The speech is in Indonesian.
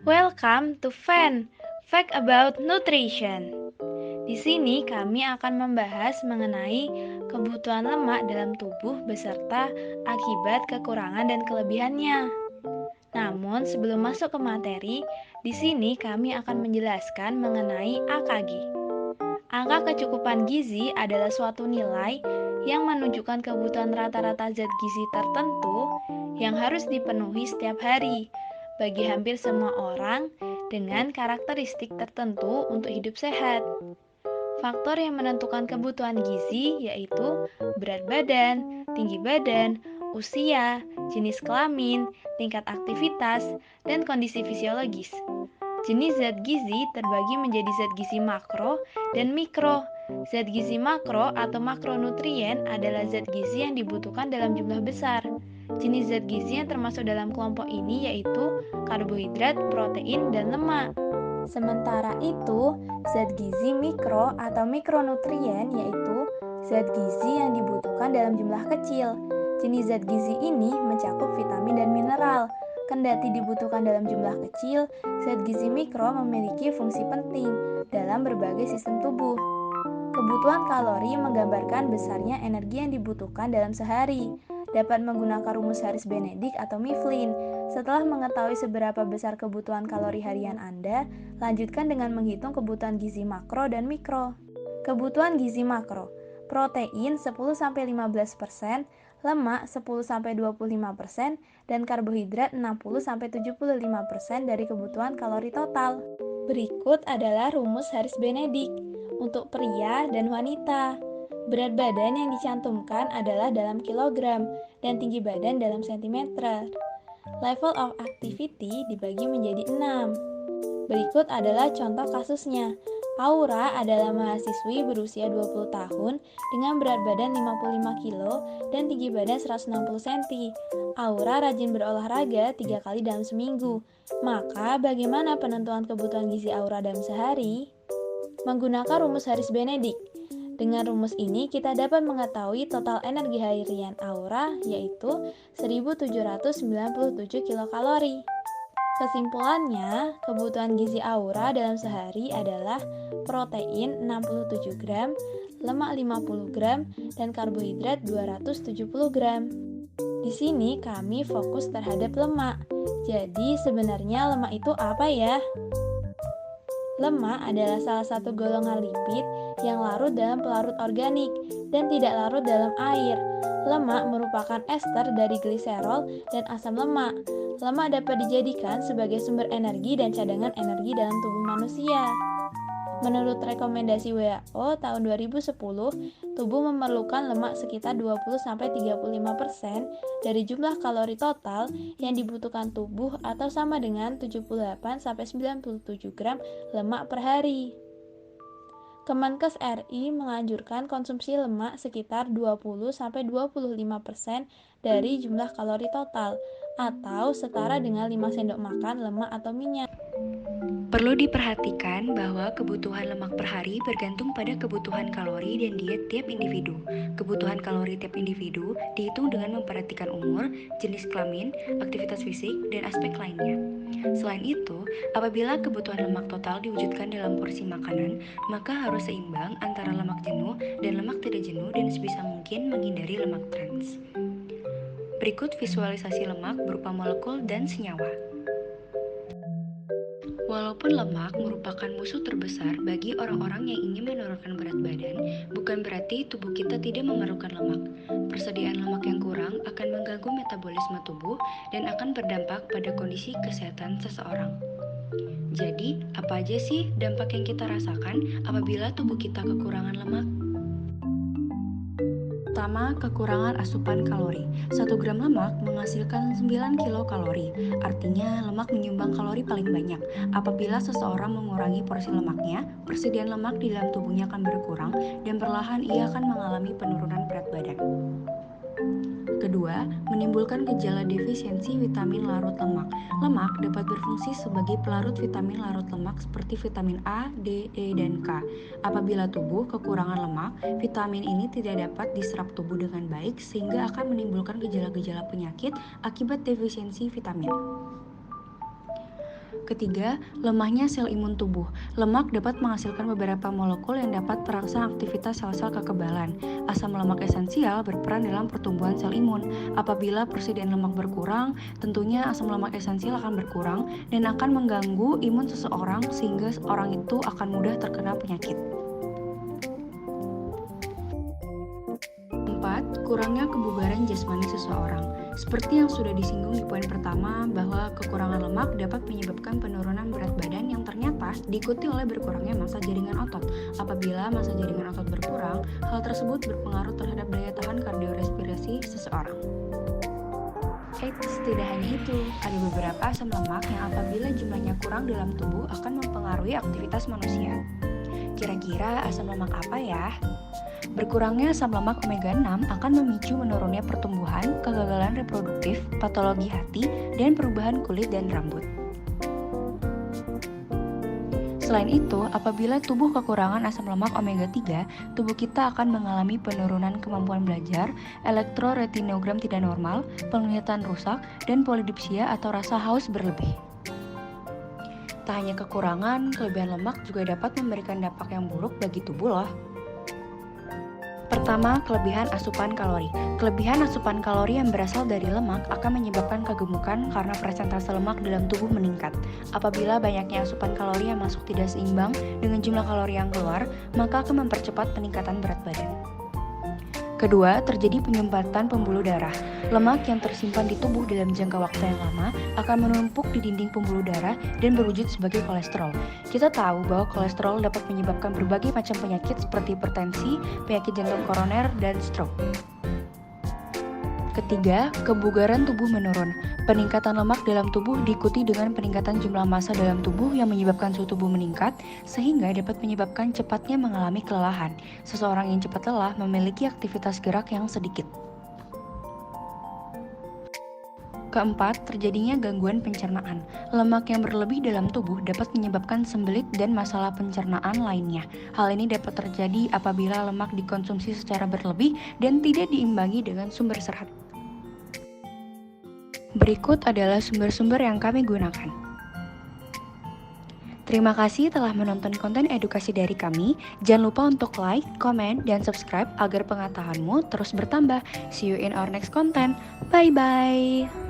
Welcome to FAN, Fact About Nutrition. Di sini kami akan membahas mengenai kebutuhan lemak dalam tubuh beserta akibat kekurangan dan kelebihannya. Namun sebelum masuk ke materi, di sini kami akan menjelaskan mengenai AKG. Angka kecukupan gizi adalah suatu nilai yang menunjukkan kebutuhan rata-rata zat gizi tertentu yang harus dipenuhi setiap hari bagi hampir semua orang dengan karakteristik tertentu untuk hidup sehat. Faktor yang menentukan kebutuhan gizi yaitu berat badan, tinggi badan, usia, jenis kelamin, tingkat aktivitas, dan kondisi fisiologis. Jenis zat gizi terbagi menjadi zat gizi makro dan mikro. Zat gizi makro atau makronutrien adalah zat gizi yang dibutuhkan dalam jumlah besar. Jenis zat gizi yang termasuk dalam kelompok ini yaitu karbohidrat, protein, dan lemak. Sementara itu, zat gizi mikro atau mikronutrien yaitu zat gizi yang dibutuhkan dalam jumlah kecil. Jenis zat gizi ini mencakup vitamin dan mineral. Kendati dibutuhkan dalam jumlah kecil, zat gizi mikro memiliki fungsi penting dalam berbagai sistem tubuh. Kebutuhan kalori menggambarkan besarnya energi yang dibutuhkan dalam sehari. Dapat menggunakan rumus Harris-Benedict atau Mifflin. Setelah mengetahui seberapa besar kebutuhan kalori harian Anda, lanjutkan dengan menghitung kebutuhan gizi makro dan mikro. Kebutuhan gizi makro: protein 10-15%, lemak 10-25%, dan karbohidrat 60-75% dari kebutuhan kalori total. Berikut adalah rumus Harris-Benedict untuk pria dan wanita. Berat badan yang dicantumkan adalah dalam kilogram dan tinggi badan dalam sentimeter. Level of activity dibagi menjadi 6. Berikut adalah contoh kasusnya. Aura adalah mahasiswi berusia 20 tahun dengan berat badan 55 kg dan tinggi badan 160 cm. Aura rajin berolahraga 3 kali dalam seminggu. Maka bagaimana penentuan kebutuhan gizi Aura dalam sehari? Menggunakan rumus Harris-Benedict. Dengan rumus ini kita dapat mengetahui total energi harian Aura yaitu 1797 kilokalori. Kesimpulannya, kebutuhan gizi Aura dalam sehari adalah protein 67 gram, lemak 50 gram, dan karbohidrat 270 gram. Di sini kami fokus terhadap lemak. Jadi sebenarnya lemak itu apa ya? Lemak adalah salah satu golongan lipid yang larut dalam pelarut organik dan tidak larut dalam air. Lemak merupakan ester dari gliserol dan asam lemak. Lemak dapat dijadikan sebagai sumber energi dan cadangan energi dalam tubuh manusia. Menurut rekomendasi WHO tahun 2010, tubuh memerlukan lemak sekitar 20-35% dari jumlah kalori total yang dibutuhkan tubuh atau sama dengan 78-97 gram lemak per hari. Kemenkes RI menganjurkan konsumsi lemak sekitar 20-25% dari jumlah kalori total atau setara dengan 5 sendok makan lemak atau minyak. Perlu diperhatikan bahwa kebutuhan lemak per hari bergantung pada kebutuhan kalori dan diet tiap individu. Kebutuhan kalori tiap individu dihitung dengan memperhatikan umur, jenis kelamin, aktivitas fisik, dan aspek lainnya. Selain itu, apabila kebutuhan lemak total diwujudkan dalam porsi makanan, maka harus seimbang antara lemak jenuh dan lemak tidak jenuh dan sebisa mungkin menghindari lemak trans. Berikut visualisasi lemak berupa molekul dan senyawa. Walaupun lemak merupakan musuh terbesar bagi orang-orang yang ingin menurunkan berat badan, bukan berarti tubuh kita tidak memerlukan lemak. Persediaan lemak yang kurang akan mengganggu metabolisme tubuh dan akan berdampak pada kondisi kesehatan seseorang. Jadi, apa aja sih dampak yang kita rasakan apabila tubuh kita kekurangan lemak? Pertama, kekurangan asupan kalori. 1 gram lemak menghasilkan 9 kilokalori. Artinya, lemak menyumbang kalori paling banyak. Apabila seseorang mengurangi porsi lemaknya, persediaan lemak di dalam tubuhnya akan berkurang dan perlahan ia akan mengalami penurunan berat badan. Kedua, menimbulkan gejala defisiensi vitamin larut lemak. Lemak dapat berfungsi sebagai pelarut vitamin larut lemak seperti vitamin A, D, E, dan K. Apabila tubuh kekurangan lemak, vitamin ini tidak dapat diserap tubuh dengan baik sehingga akan menimbulkan gejala-gejala penyakit akibat defisiensi vitamin. Ketiga, lemahnya sel imun tubuh. Lemak dapat menghasilkan beberapa molekul yang dapat merangsang aktivitas sel-sel kekebalan. Asam lemak esensial berperan dalam pertumbuhan sel imun. Apabila persediaan lemak berkurang, tentunya asam lemak esensial akan berkurang dan akan mengganggu imun seseorang sehingga orang itu akan mudah terkena penyakit. 4. Kurangnya kebugaran jasmani seseorang. Seperti yang sudah disinggung di poin pertama, bahwa kekurangan lemak dapat menyebabkan penurunan berat badan yang ternyata diikuti oleh berkurangnya massa jaringan otot. Apabila massa jaringan otot berkurang, hal tersebut berpengaruh terhadap daya tahan kardiorespirasi seseorang. Tidak hanya itu, ada beberapa asam lemak yang apabila jumlahnya kurang dalam tubuh akan mempengaruhi aktivitas manusia. Kira-kira asam lemak apa ya? Berkurangnya asam lemak omega 6 akan memicu menurunnya pertumbuhan, kegagalan reproduktif, patologi hati, dan perubahan kulit dan rambut. Selain itu, apabila tubuh kekurangan asam lemak omega 3, tubuh kita akan mengalami penurunan kemampuan belajar, elektroretinogram tidak normal, penglihatan rusak, dan polidipsia atau rasa haus berlebih. Tak hanya kekurangan, kelebihan lemak juga dapat memberikan dampak yang buruk bagi tubuh loh. Pertama, kelebihan asupan kalori. Kelebihan asupan kalori yang berasal dari lemak akan menyebabkan kegemukan karena persentase lemak dalam tubuh meningkat. Apabila banyaknya asupan kalori yang masuk tidak seimbang dengan jumlah kalori yang keluar, maka akan mempercepat peningkatan berat badan. Kedua, terjadi penyumbatan pembuluh darah. Lemak yang tersimpan di tubuh dalam jangka waktu yang lama akan menumpuk di dinding pembuluh darah dan berwujud sebagai kolesterol. Kita tahu bahwa kolesterol dapat menyebabkan berbagai macam penyakit seperti hipertensi, penyakit jantung koroner, dan stroke. Ketiga, kebugaran tubuh menurun. Peningkatan lemak dalam tubuh diikuti dengan peningkatan jumlah massa dalam tubuh yang menyebabkan suhu tubuh meningkat, sehingga dapat menyebabkan cepatnya mengalami kelelahan. Seseorang yang cepat lelah memiliki aktivitas gerak yang sedikit. Keempat, terjadinya gangguan pencernaan. Lemak yang berlebih dalam tubuh dapat menyebabkan sembelit dan masalah pencernaan lainnya. Hal ini dapat terjadi apabila lemak dikonsumsi secara berlebih dan tidak diimbangi dengan sumber serat. Berikut adalah sumber-sumber yang kami gunakan. Terima kasih telah menonton konten edukasi dari kami. Jangan lupa untuk like, komen, dan subscribe agar pengetahuanmu terus bertambah. See you in our next content. Bye-bye.